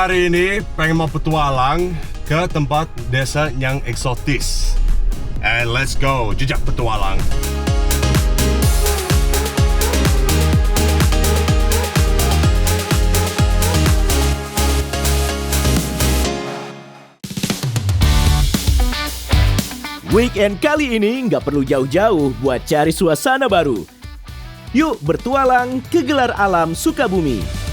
hari ini pengen mau petualang ke tempat desa yang eksotis. And let's go, jejak petualang. Weekend kali ini nggak perlu jauh-jauh buat cari suasana baru. Yuk bertualang ke Gelar Alam Sukabumi.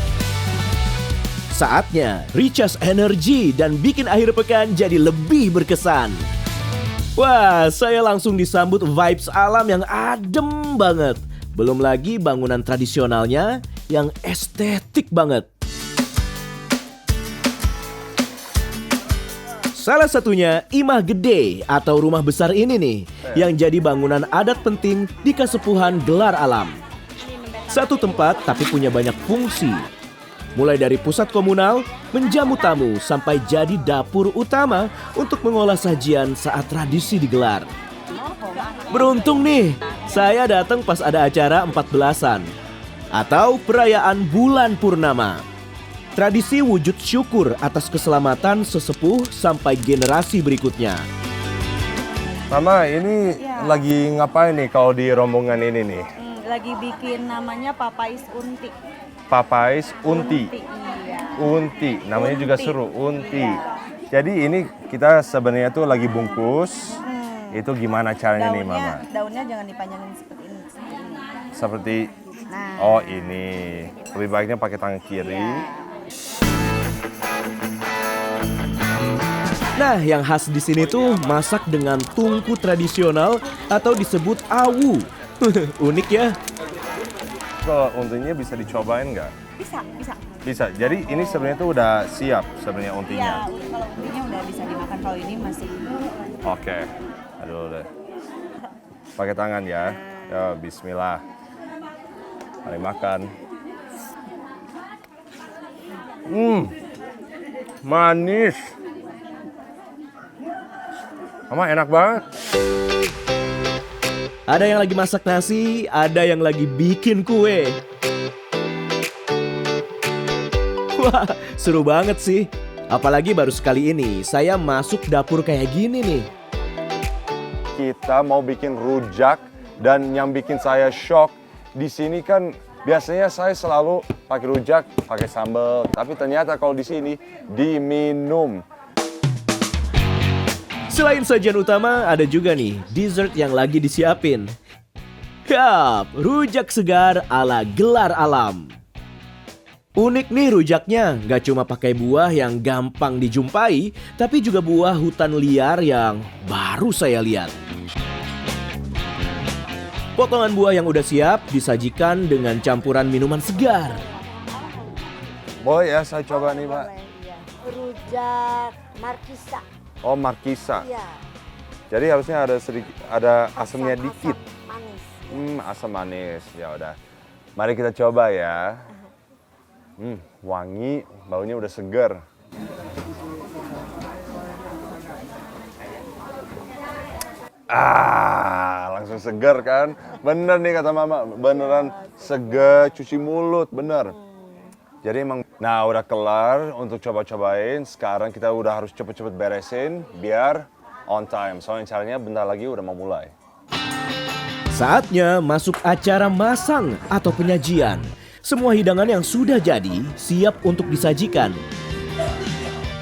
Saatnya recharge energi dan bikin akhir pekan jadi lebih berkesan. Wah, saya langsung disambut vibes alam yang adem banget. Belum lagi bangunan tradisionalnya yang estetik banget. Salah satunya Imah Gede atau rumah besar ini nih, yang jadi bangunan adat penting di Kasepuhan Gelar Alam. Satu tempat tapi punya banyak fungsi. Mulai dari pusat komunal, menjamu tamu, sampai jadi dapur utama untuk mengolah sajian saat tradisi digelar. Beruntung nih, saya datang pas ada acara 14-an atau perayaan bulan purnama. Tradisi wujud syukur atas keselamatan sesepuh sampai generasi berikutnya. Mama, ini lagi ngapain nih kalau di rombongan ini nih? Lagi bikin namanya Papais Unti. Papais Unti. Iya. Unti, namanya juga Unti. seru, Unti. Iya. Jadi ini kita sebenarnya tuh lagi bungkus. Itu gimana caranya nih, Mama? Daunnya jangan dipanjangin seperti ini. Seperti, Nah. oh ini. Lebih baiknya pakai tangan kiri. Iya. Nah, yang khas di sini tuh masak dengan tungku tradisional atau disebut awu. Unik ya. Kalau untinya bisa dicobain nggak? Bisa. Bisa. Jadi ini sebenarnya tuh udah siap sebenarnya untinya. Iya, kalau untinya udah bisa dimakan, kalau ini masih. Oke. Aduh deh. Pakai tangan ya. Ya, bismillah. Mari makan. Manis. Mama enak banget. Ada yang lagi masak nasi, ada yang lagi bikin kue. Wah, seru banget sih. Apalagi baru sekali ini saya masuk dapur kayak gini nih. Kita mau bikin rujak dan yang bikin saya shock di sini kan biasanya saya selalu pakai rujak, pakai sambal, tapi ternyata kalau di sini diminum. Selain sajian utama, ada juga nih dessert yang lagi disiapin. Yap, rujak segar ala Gelar Alam. Unik nih rujaknya, nggak cuma pakai buah yang gampang dijumpai, tapi juga buah hutan liar yang baru saya lihat. Potongan buah yang udah siap disajikan dengan campuran minuman segar. Boleh ya saya coba nih, Pak. Iya. Rujak markisa. Oh, markisa. Iya. Jadi harusnya ada sedikit, ada asamnya dikit. Manis. Asam manis. Ya udah. Mari kita coba ya. Wangi, baunya udah segar. Langsung segar kan? Bener nih kata Mama, beneran segar, cuci mulut, bener. Jadi emang, nah udah kelar untuk coba-cobain. Sekarang kita udah harus cepet-cepet beresin biar on time. Soalnya caranya bentar lagi udah mau mulai. Saatnya masuk acara masang atau penyajian. Semua hidangan yang sudah jadi siap untuk disajikan.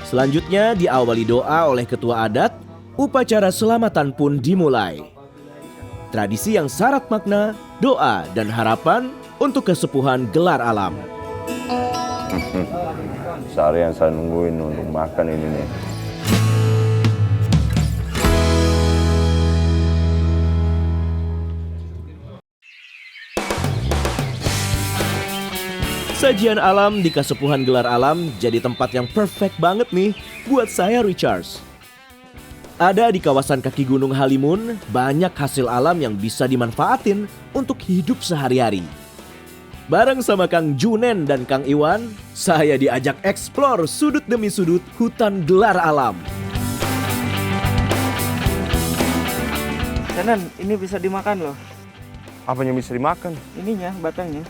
Selanjutnya diawali doa oleh ketua adat, upacara selamatan pun dimulai. Tradisi yang syarat makna, doa, dan harapan untuk kesepuhan Gelar Alam. Seharian saya nungguin untuk makan ini nih. Sajian alam di Kasepuhan Gelar Alam jadi tempat yang perfect banget nih buat saya recharge. Ada di kawasan kaki Gunung Halimun, banyak hasil alam yang bisa dimanfaatin untuk hidup sehari-hari. Bareng sama Kang Junen dan Kang Iwan, saya diajak eksplor sudut demi sudut hutan Gelar Alam. Kanan, ini bisa dimakan loh. Apanya bisa dimakan? Ininya, batangnya.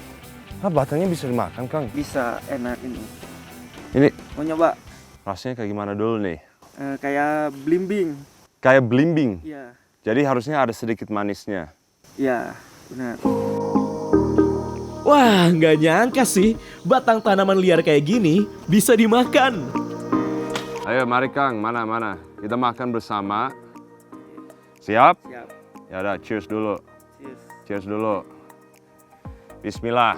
Batangnya bisa dimakan, Kang? Bisa, enak ini. Ini Mau nyoba rasanya kayak gimana dulu nih? kayak blimbing. Kayak belimbing. Iya. Jadi harusnya ada sedikit manisnya. Iya, benar. Wah, nggak nyangka sih batang tanaman liar kayak gini bisa dimakan. Ayo mari Kang, mana? Kita makan bersama. Siap? Siap. Ya udah, cheers dulu. Cheers. Cheers dulu. Bismillah.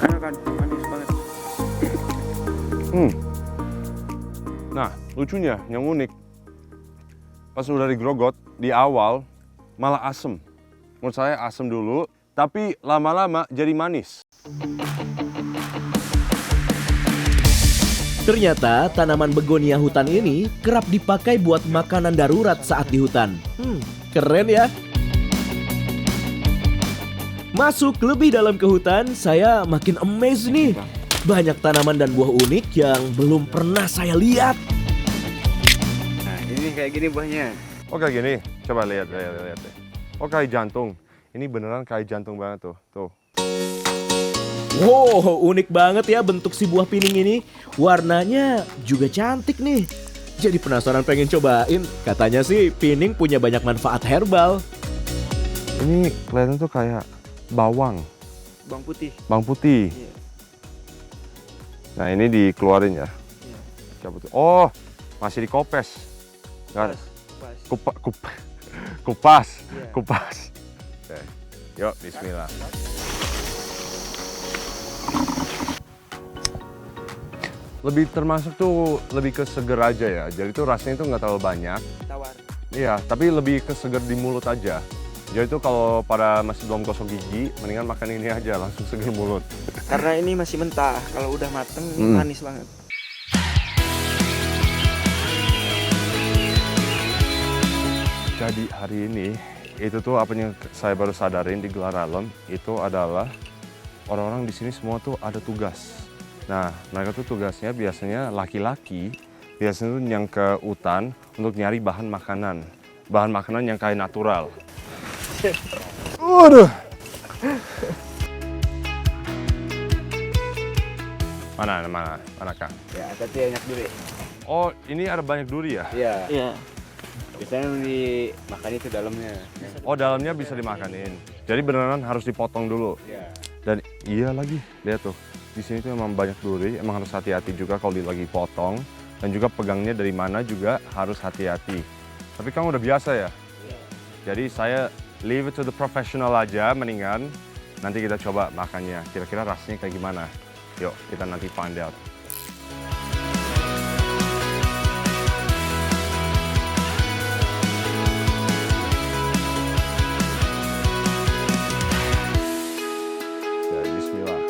Ano kan, manis banget. Nah, lucunya yang unik. Pas udah digrogot di awal malah asem. Menurut saya asem dulu, tapi lama-lama jadi manis. Ternyata tanaman begonia hutan ini kerap dipakai buat makanan darurat saat di hutan. Keren ya. Masuk lebih dalam ke hutan, saya makin amazed nih. Banyak tanaman dan buah unik yang belum pernah saya lihat. Nah, ini kayak gini buahnya. Oh kayak gini, coba lihat deh. Oh kayak jantung. Ini beneran kayak jantung banget tuh. Wow, unik banget ya bentuk si buah pining ini. Warnanya juga cantik nih. Jadi penasaran pengen cobain. Katanya sih pining punya banyak manfaat herbal. Ini kelihatan tuh kayak bawang Bawang putih. Iya. Nah ini dikeluarin ya. Iya. Cabut. Oh masih dikopes. Nggak, Kupas. kupas. Iya. Kupas. Oke. Yuk bismillah. Lebih termasuk tuh lebih ke seger aja ya. Jadi tuh rasanya tuh nggak terlalu banyak. Tawar. Iya, tapi lebih ke seger di mulut aja. Jadi tuh kalau pada masih belum gosok gigi, mendingan makan ini aja langsung seger mulut. Karena ini masih mentah. Kalau udah mateng, ini manis banget. Jadi hari ini itu tuh apa yang saya baru sadarin di Gelar Alam itu adalah orang-orang di sini semua tuh ada tugas. Nah, mereka tuh tugasnya biasanya laki-laki, biasanya tuh yang ke hutan untuk nyari bahan makanan. Bahan makanan yang kayak natural. Waduh. Mana Kang? Ya, tapi banyak duri. Oh, ini ada banyak duri ya? Iya. Iya. Biasanya dimakan itu dalamnya. Oh, dalamnya bisa dimakanin. Jadi beneran harus dipotong dulu. Iya. Dan iya lagi, lihat tuh. Di sini tuh emang banyak duri, emang harus hati-hati juga kalau lagi potong. Dan juga pegangnya dari mana juga harus hati-hati. Tapi kamu udah biasa ya? Iya. Jadi saya leave it to the professional aja, mendingan nanti kita coba makannya. Kira-kira rasanya kayak gimana? Yuk, kita nanti find out. Ya, bismillah.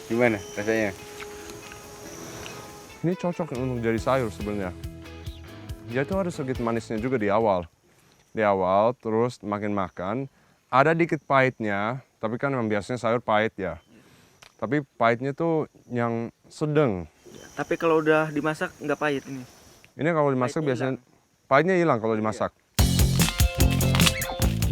Gimana rasanya? Ini cocok untuk jadi sayur sebenarnya. Dia tuh ada sedikit manisnya juga di awal. Di awal, terus makin makan, ada dikit pahitnya, tapi kan memang biasanya sayur pahit ya. Tapi pahitnya tuh yang sedang. Tapi kalau udah dimasak nggak pahit ini. Ini kalau dimasak Pahitnya biasanya, pahitnya hilang kalau dimasak.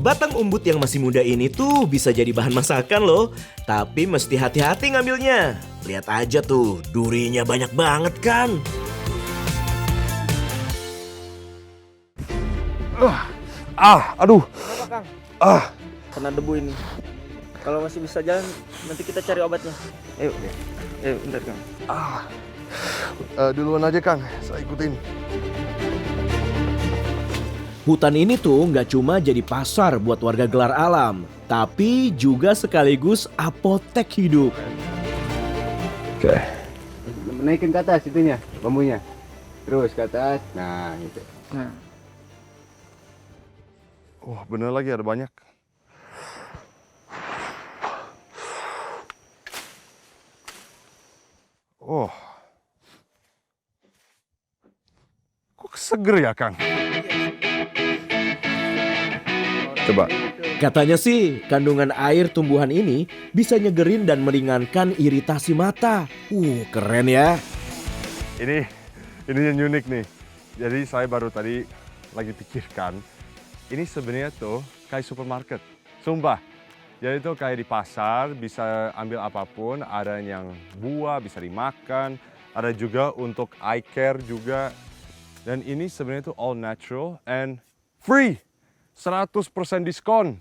Batang umbut yang masih muda ini tuh bisa jadi bahan masakan loh. Tapi mesti hati-hati ngambilnya. Lihat aja tuh, durinya banyak banget kan. Aduh. Kenapa, Kang? Ah, Kena debu ini. Kalau masih bisa jalan, nanti kita cari obatnya. Ayo, bentar, Kang. duluan aja Kang, saya ikutin. Hutan ini tuh nggak cuma jadi pasar buat warga Gelar Alam, tapi juga sekaligus apotek hidup. Oke. Naikin ke atas itunya, bambunya. Terus ke atas. Nah, gitu. Nah, Wah, bener lagi ada banyak. Oh. Kok seger ya, Kang? Coba. Katanya sih, kandungan air tumbuhan ini bisa nyegerin dan meringankan iritasi mata. Keren ya. Ini yang unik nih. Jadi saya baru tadi lagi pikirkan, ini sebenarnya tuh kayak supermarket, sumpah. Jadi itu kayak di pasar, bisa ambil apapun, ada yang buah bisa dimakan, ada juga untuk eye care juga. Dan ini sebenarnya tuh all natural and free, 100% diskon.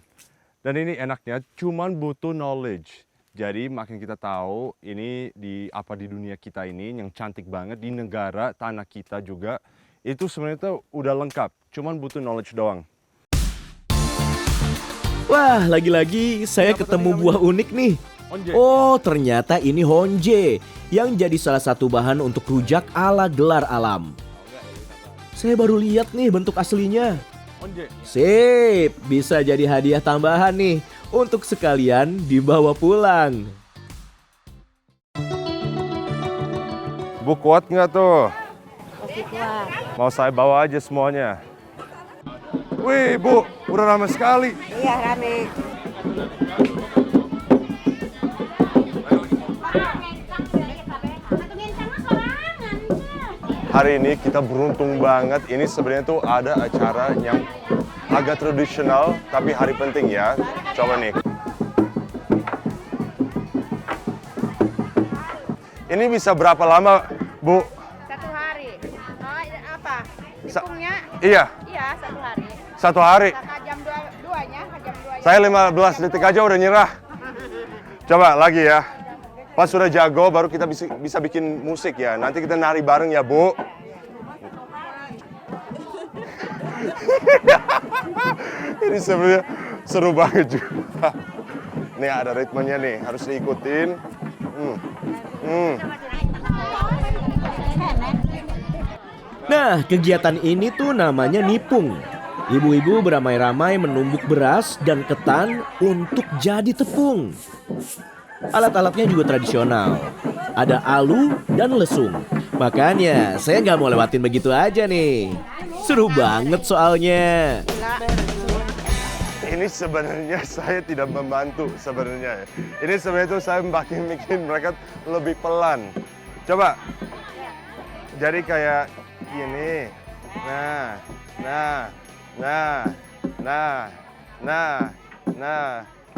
Dan ini enaknya cuman butuh knowledge. Jadi makin kita tahu ini di dunia kita ini yang cantik banget di negara tanah kita juga, itu sebenarnya tuh udah lengkap, cuman butuh knowledge doang. Wah, lagi-lagi saya ketemu buah unik nih. Honje. Oh, ternyata ini honje yang jadi salah satu bahan untuk rujak ala gelar alam. Saya baru lihat nih bentuk aslinya. Honje. Sip, bisa jadi hadiah tambahan nih untuk sekalian dibawa pulang. Bu, kuat nggak tuh? Masih kuat. Mau saya bawa aja semuanya. Wih, Bu, udah ramai sekali. Iya rame. Hari ini kita beruntung banget. Ini sebenarnya tuh ada acara yang agak tradisional, tapi hari penting ya. Coba nih. Ini bisa berapa lama, Bu? 1 hari. Oh, apa? Hitungnya? Iya, Iya, 1 hari. 1 hari. Kakak jam 2-nya, jam 2-nya. Saya 15 detik aja udah nyerah. Coba lagi ya. Pas sudah jago baru kita bisa bikin musik ya. Nanti kita nari bareng ya, Bu. Ini sebenarnya seru banget juga. Nih ada ritmenya nih, harus diikutin. Nah, kegiatan ini tuh namanya nipung. Ibu-ibu beramai-ramai menumbuk beras dan ketan untuk jadi tepung. Alat-alatnya juga tradisional. Ada alu dan lesung. Makanya saya nggak mau lewatin begitu aja nih. Seru banget soalnya. Ini sebenarnya saya tidak membantu sebenarnya. Ini sebenarnya tuh saya bikin mereka lebih pelan. Coba. Jadi kayak gini. Nah.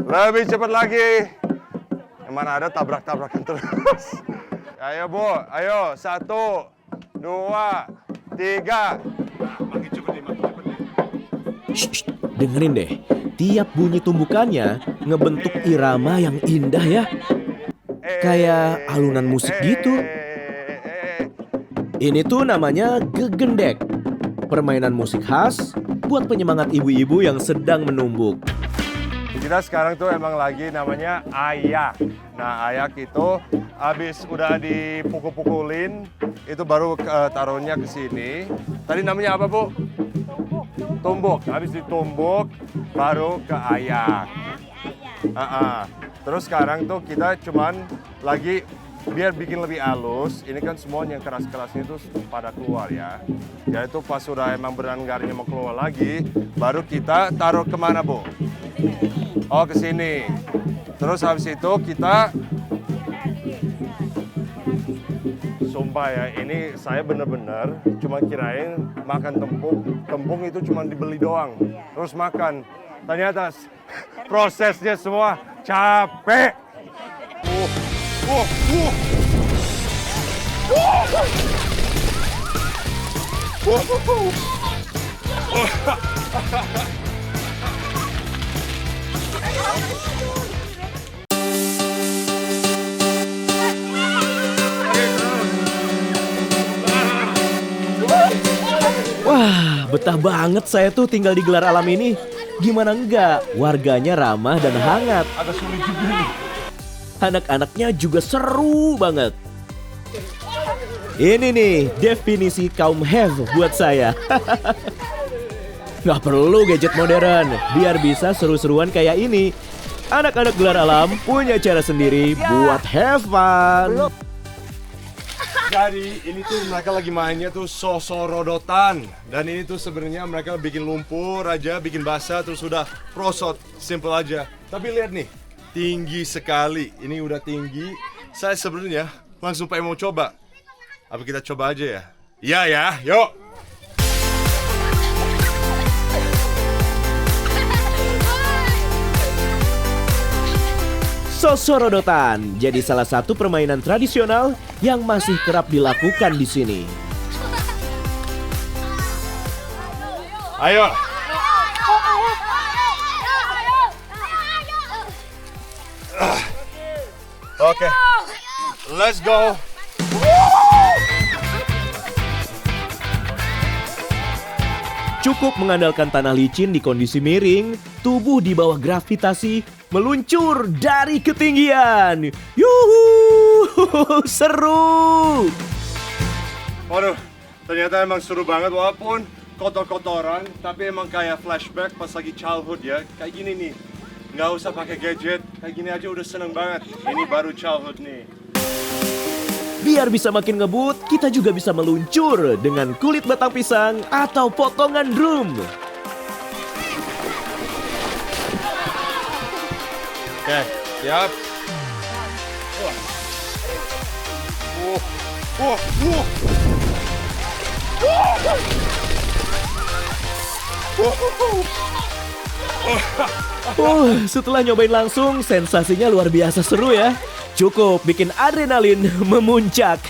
Lebih cepat lagi. Yang mana ada tabrak-tabrakan terus. Ayo, Bu. Ayo. 1, 2, 3. Makin cepat nih. Shh, dengerin deh. Tiap bunyi tumbukannya ngebentuk irama yang indah ya. Kayak alunan musik gitu. Ini tuh namanya gegendek. Permainan musik khas buat penyemangat ibu-ibu yang sedang menumbuk. Kita sekarang tuh emang lagi namanya ayak. Nah, ayak itu habis udah dipukul-pukulin, itu baru taruhnya ke sini. Tadi namanya apa, Bu? Tumbuk. Habis ditumbuk, baru ke ayak. Terus sekarang tuh kita cuman lagi biar bikin lebih halus. Ini kan semua yang keras-kerasnya itu pada keluar ya. Jadi tuh pas sudah emang benar-benarnya mau keluar lagi, baru kita taruh kemana, Bu? Oh, ke sini. Terus habis itu kita sumpah ya, ini saya bener-bener cuma kirain makan tepung. Tepung itu cuma dibeli doang. Terus makan. Ternyata prosesnya semua capek. Wah, betah banget saya tuh tinggal di Gelar Alam ini. Gimana enggak? Warganya ramah dan hangat. Agak sulit juga nih. Anak-anaknya juga seru banget. Ini nih definisi kaum have buat saya. Nggak perlu gadget modern biar bisa seru-seruan kayak ini. Anak-anak Gelar Alam punya cara sendiri buat have fun. Jadi ini tuh mereka lagi mainnya tuh sosorodotan. Dan ini tuh sebenarnya mereka bikin lumpur aja, bikin basah terus udah prosot, simple aja. Tapi lihat nih, tinggi sekali. Ini udah tinggi. Saya sebenarnya langsung pengen mau coba. Apa kita coba aja ya? Iya ya, yuk. Sosorodotan jadi salah satu permainan tradisional yang masih kerap dilakukan di sini. Ayo. Oke. Let's go. Cukup mengandalkan tanah licin di kondisi miring, tubuh di bawah gravitasi meluncur dari ketinggian. Yuhu, seru. Waduh, ternyata emang seru banget walaupun kotor-kotoran, tapi emang kayak flashback pas lagi childhood ya. Kayak gini nih, nggak usah pakai gadget, kayak gini aja udah seneng banget. Ini baru childhood nih. Biar bisa makin ngebut, kita juga bisa meluncur dengan kulit batang pisang atau potongan drum. Oke, siap. Setelah nyobain langsung, sensasinya luar biasa seru ya. Cukup bikin adrenalin memuncak.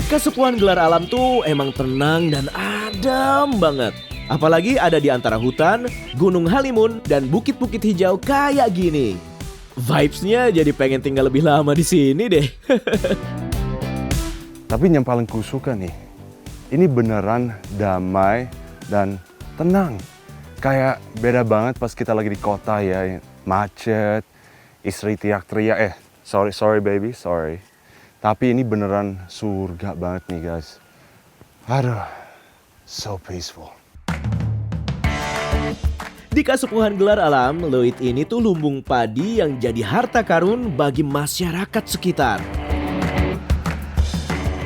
Kesepuhan gelar alam tuh emang tenang dan adem banget. Apalagi ada di antara hutan, Gunung Halimun, dan bukit-bukit hijau kayak gini. Vibes-nya jadi pengen tinggal lebih lama di sini deh. Tapi yang paling kusuka nih, ini beneran damai dan tenang. Kayak beda banget pas kita lagi di kota ya, macet, istri teriak-teriak, sorry baby, sorry. Tapi ini beneran surga banget nih guys. Aduh, so peaceful. Di Kasepuhan Gelar Alam, Leuit ini tuh lumbung padi yang jadi harta karun bagi masyarakat sekitar.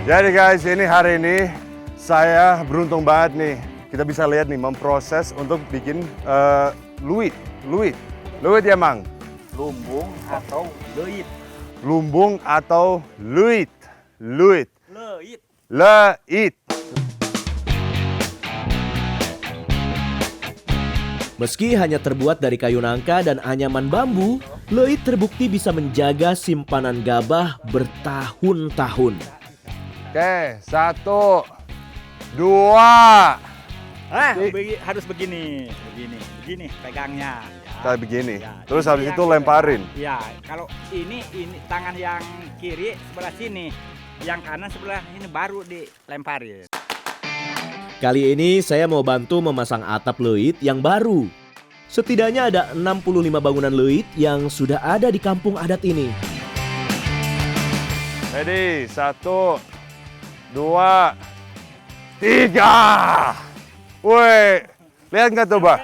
Jadi guys, hari ini saya beruntung banget nih. Kita bisa lihat nih memproses untuk bikin luit. Luit ya Mang? Lumbung atau leuit. Lumbung atau luit. Leuit. Leit. Meski hanya terbuat dari kayu nangka dan anyaman bambu, leuit terbukti bisa menjaga simpanan gabah bertahun-tahun. Oke, 1, 2. Harus begini pegangnya. Kayak begini. Ya, Terus ini habis yang itu lemparin. Ya, kalau ini tangan yang kiri sebelah sini, yang kanan sebelah ini baru dilemparin. Kali ini saya mau bantu memasang atap leuit yang baru. Setidaknya ada 65 bangunan leuit yang sudah ada di kampung adat ini. Ready, 1, 2, 3. Woi, lihat nggak tuh, Bah?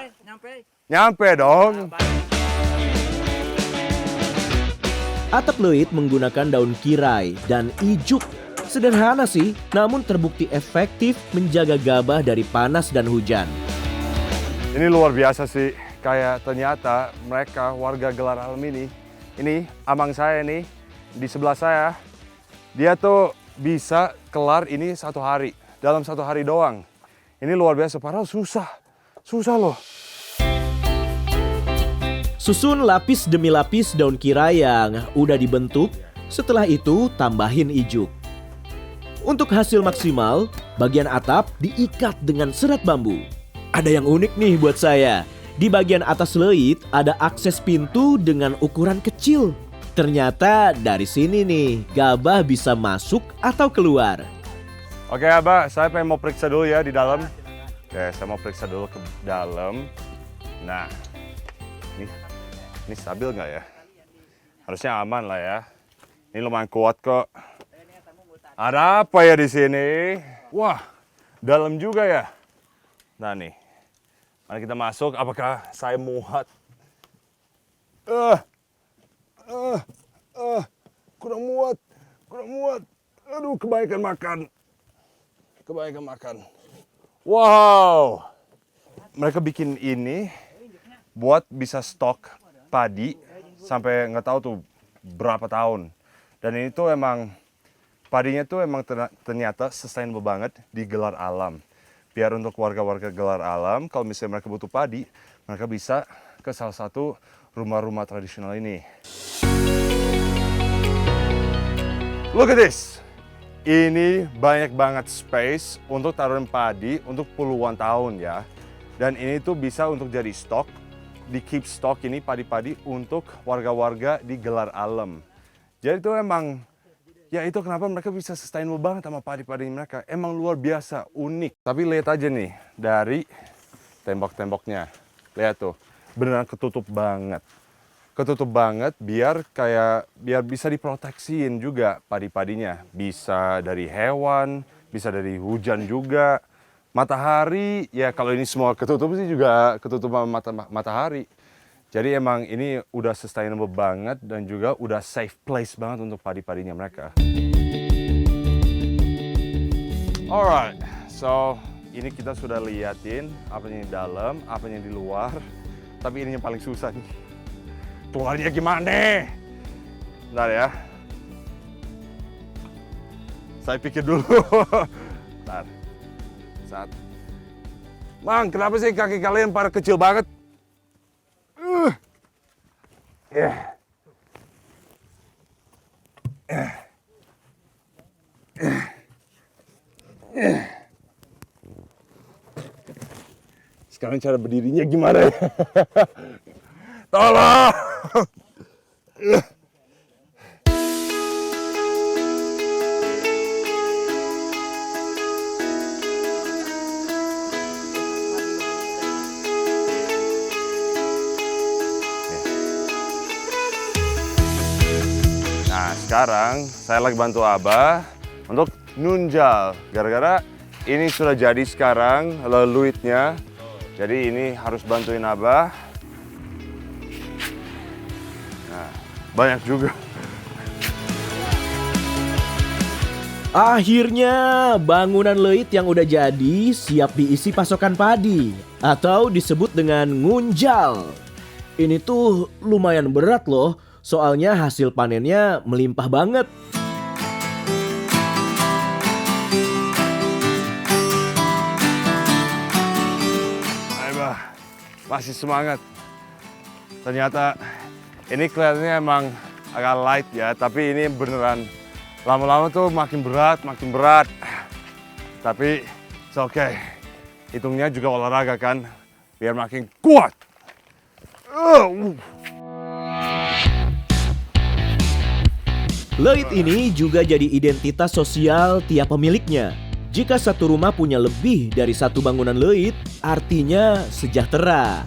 Nyampe dong. Atap leuit menggunakan daun kirai dan ijuk. Sederhana sih, namun terbukti efektif menjaga gabah dari panas dan hujan. Ini luar biasa sih. Kayak ternyata mereka warga Gelar Alam ini amang saya nih, di sebelah saya, dia tuh bisa kelar ini 1 hari, dalam 1 hari doang. Ini luar biasa, padahal susah loh. Susun lapis demi lapis daun kirai yang udah dibentuk, setelah itu tambahin ijuk. Untuk hasil maksimal, bagian atap diikat dengan serat bambu. Ada yang unik nih buat saya. Di bagian atas leuit ada akses pintu dengan ukuran kecil. Ternyata dari sini nih, gabah bisa masuk atau keluar. Oke Abah, saya pengen mau periksa dulu ya di dalam. Oke, saya mau periksa dulu ke dalam. Nah, ini stabil nggak ya? Harusnya aman lah ya. Ini lumayan kuat kok. Ada apa ya di sini? Wah, dalam juga ya. Nah nih, mari kita masuk. Apakah saya muat? Kurang muat. Aduh, kebaikan makan. Wow. mereka bikin ini buat bisa stok padi sampai nggak tahu tuh berapa tahun. Dan ini tuh emang padinya tuh emang ternyata sustainable banget di Gelar Alam. Biar untuk warga-warga Gelar Alam, kalau misalnya mereka butuh padi, mereka bisa ke salah satu rumah-rumah tradisional ini. Look at this. Ini banyak banget space untuk taruhan padi untuk puluhan tahun ya. Dan ini tuh bisa untuk jadi stok, di keep stock ini padi-padi untuk warga-warga di Gelar Alam. Jadi itu emang, ya itu kenapa mereka bisa sustainable banget sama padi-padi mereka. Emang luar biasa, unik. Tapi lihat aja nih, dari tembok-temboknya. Lihat tuh, beneran ketutup banget. Ketutup banget biar bisa diproteksiin juga padi-padinya. Bisa dari hewan, bisa dari hujan juga. Matahari, ya kalau ini semua ketutup sih juga ketutup sama matahari. Jadi emang ini udah sustainable banget dan juga udah safe place banget untuk padi-padinya mereka. Alright, so ini kita sudah liatin apanya di dalam, apanya di luar. Tapi ini yang paling susah nih. Keluarnya gimana? Bentar ya. Saya pikir dulu. Bentar. Mang, kenapa sih kaki kalian pada kecil banget? Sekarang cara berdirinya gimana ya? Tolong! Nah, sekarang saya lagi bantu Abah untuk nunjal. Gara-gara ini sudah jadi sekarang leluitnya. Jadi ini harus bantuin Abah. Nah, banyak juga. Akhirnya bangunan leit yang udah jadi siap diisi pasokan padi atau disebut dengan ngunjal. Ini tuh lumayan berat loh, soalnya hasil panennya melimpah banget. Masih semangat. Ternyata ini kelihatannya emang agak light ya, tapi ini beneran lama-lama tuh makin berat. Tapi it's okay. Hitungnya juga olahraga kan, biar makin kuat. Leit ini juga jadi identitas sosial tiap pemiliknya. Jika satu rumah punya lebih dari satu bangunan leit, artinya sejahtera.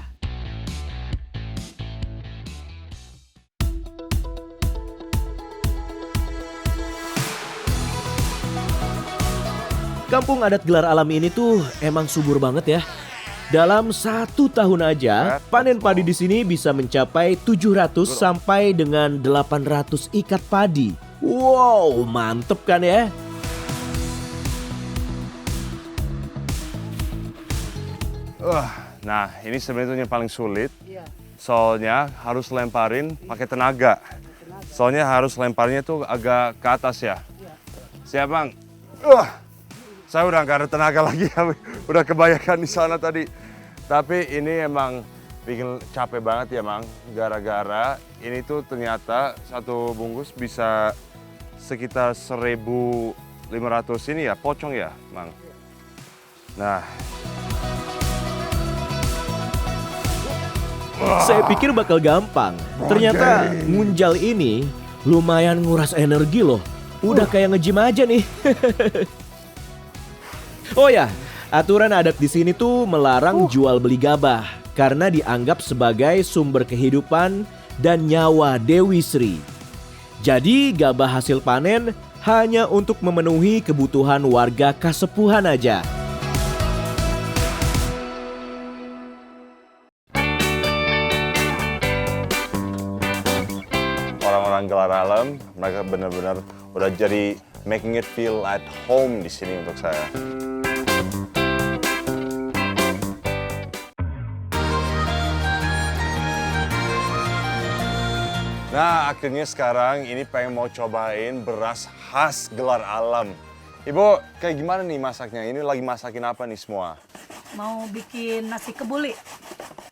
Kampung adat Gelar Alam ini tuh emang subur banget ya. Dalam 1 tahun aja, panen padi di sini bisa mencapai 700 sampai dengan 800 ikat padi. Wow, mantep kan ya? Nah, ini sebenarnya yang paling sulit. Soalnya harus lemparin pakai tenaga. Soalnya harus lemparnya tuh agak ke atas ya. Siap, Bang? Saya udah nggak ada tenaga lagi, udah kebanyakan di sana tadi. Tapi ini emang bikin capek banget ya, Mang. Gara-gara ini tuh ternyata satu bungkus bisa sekitar 1.500 ini ya, pocong ya, Mang. Nah. Saya pikir bakal gampang. Ternyata ngunjal ini lumayan nguras energi loh. Udah kayak nge-gym aja nih. Oh ya, aturan adat di sini tuh melarang jual beli gabah karena dianggap sebagai sumber kehidupan dan nyawa Dewi Sri. Jadi gabah hasil panen hanya untuk memenuhi kebutuhan warga Kasepuhan aja. Orang-orang Gelar Alam, mereka benar-benar udah jadi making it feel at home di sini untuk saya. Nah, akhirnya sekarang ini pengen mau cobain beras khas Gelar Alam. Ibu, kayak gimana nih masaknya? Ini lagi masakin apa nih semua? Mau bikin nasi kebuli.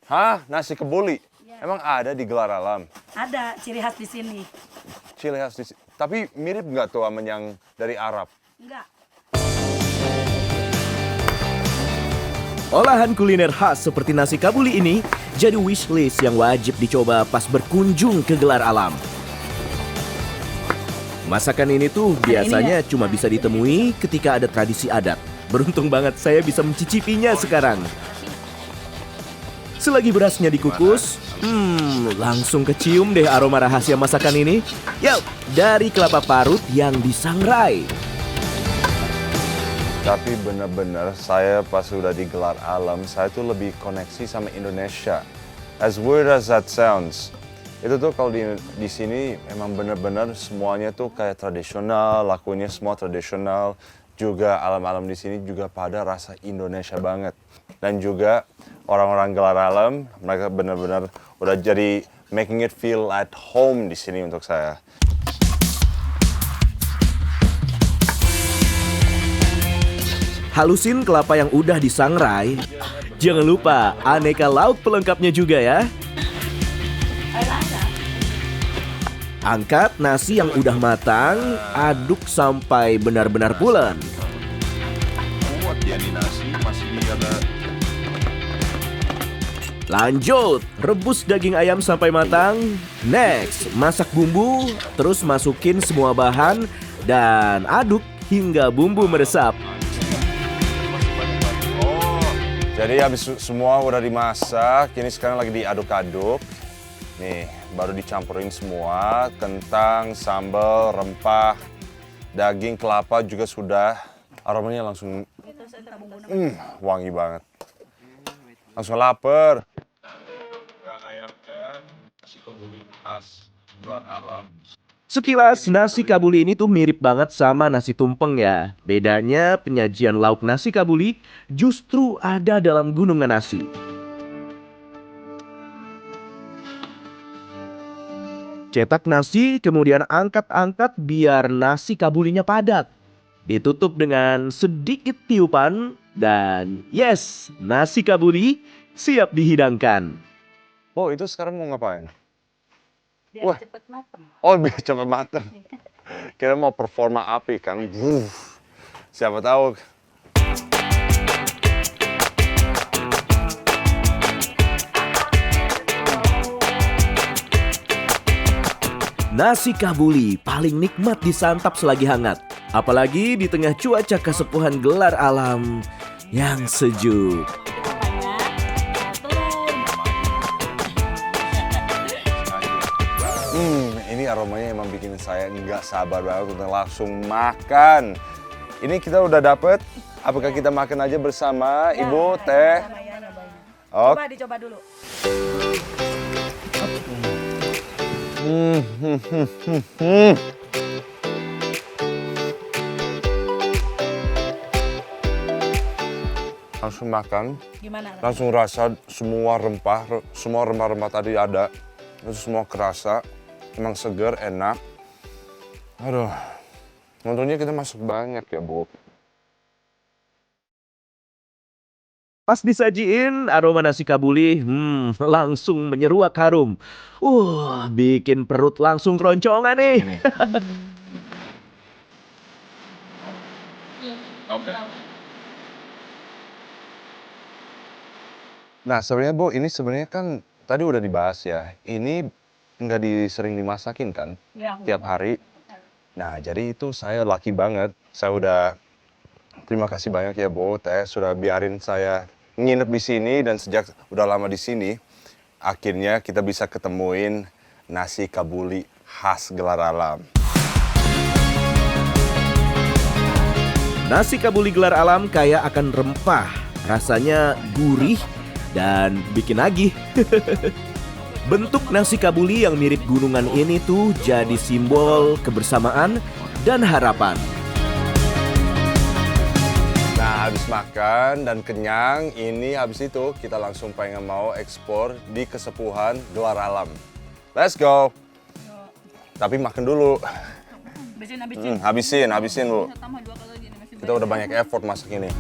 Hah? Nasi kebuli? Emang ada di Gelar Alam? Ada ciri khas di sini. Ciri khas di sini. Tapi mirip nggak tuh sama yang dari Arab? Enggak. Olahan kuliner khas seperti nasi kabuli ini jadi wishlist yang wajib dicoba pas berkunjung ke Gelar Alam. Masakan ini tuh biasanya cuma bisa ditemui ketika ada tradisi adat. Beruntung banget saya bisa mencicipinya sekarang. Selagi berasnya dikukus, langsung kecium deh aroma rahasia masakan ini. Yuk, dari kelapa parut yang disangrai. Tapi bener-bener saya pas udah di Gelar Alam, saya tuh lebih koneksi sama Indonesia. As weird as that sounds. Itu tuh kalau di sini emang bener-bener semuanya tuh kayak tradisional, lakunya semua tradisional. Juga alam-alam di sini juga pada rasa Indonesia banget. Dan juga orang-orang Gelar Alam, mereka bener-bener udah jadi making it feel at home di sini untuk saya. Halusin kelapa yang udah disangrai. Jangan lupa aneka lauk pelengkapnya juga ya. Angkat nasi yang udah matang, aduk sampai benar-benar pulen. Kuat ya nih nasi, masih ada. Lanjut, rebus daging ayam sampai matang. Next, masak bumbu, terus masukin semua bahan dan aduk hingga bumbu meresap. Jadi habis semua udah dimasak, ini sekarang lagi diaduk-aduk. Nih, baru dicampurin semua, kentang, sambal, rempah, daging, kelapa juga sudah. Aromanya langsung wangi banget. Langsung lapar. Sekilas nasi kabuli ini tuh mirip banget sama nasi tumpeng ya. Bedanya penyajian lauk nasi kabuli justru ada dalam gunungan nasi. Cetak nasi kemudian angkat-angkat biar nasi kabulinya padat. Ditutup dengan sedikit tiupan dan yes, nasi kabuli siap dihidangkan. Oh, itu sekarang mau ngapain? Biar Wah. cepet matang. Oh, biar cepet mateng. Kira mau performa api kan. Siapa tahu. Nasi kabuli paling nikmat disantap selagi hangat. Apalagi di tengah cuaca kesepuhan Gelar Alam yang sejuk. Ini aromanya emang bikin saya nggak sabar banget untuk langsung makan. Ini kita udah dapet. Apakah kita makan aja bersama, Ibu, Teh? Oh. Coba dicoba dulu. Langsung makan, Gimana? langsung rasa semua rempah-rempah tadi ada. Itu semua kerasa, emang seger, enak. Aduh, untungnya kita masuk banyak ya, Bu. Pas disajiin, aroma nasi kabuli langsung menyeruak harum. Bikin perut langsung keroncongan nih. Nah, sebenarnya Bu, ini sebenarnya kan tadi udah dibahas ya. Ini nggak sering dimasakin kan, Ya. tiap hari. Nah, jadi itu saya lucky banget. Saya udah terima kasih banyak ya Bu, Teh sudah biarin saya nginep di sini dan sejak udah lama di sini, akhirnya kita bisa ketemuin nasi kabuli khas Gelar Alam. Nasi kabuli Gelar Alam kaya akan rempah, rasanya gurih dan bikin nagih. Bentuk nasi kabuli yang mirip gunungan ini tuh jadi simbol kebersamaan dan harapan. Nah, habis makan dan kenyang, ini habis itu kita langsung pengen mau ekspor di kesepuhan Gelar Alam. Let's go! Tapi makan dulu. Habisin, habisin. Habisin Bu. Kita udah banyak effort masak ini.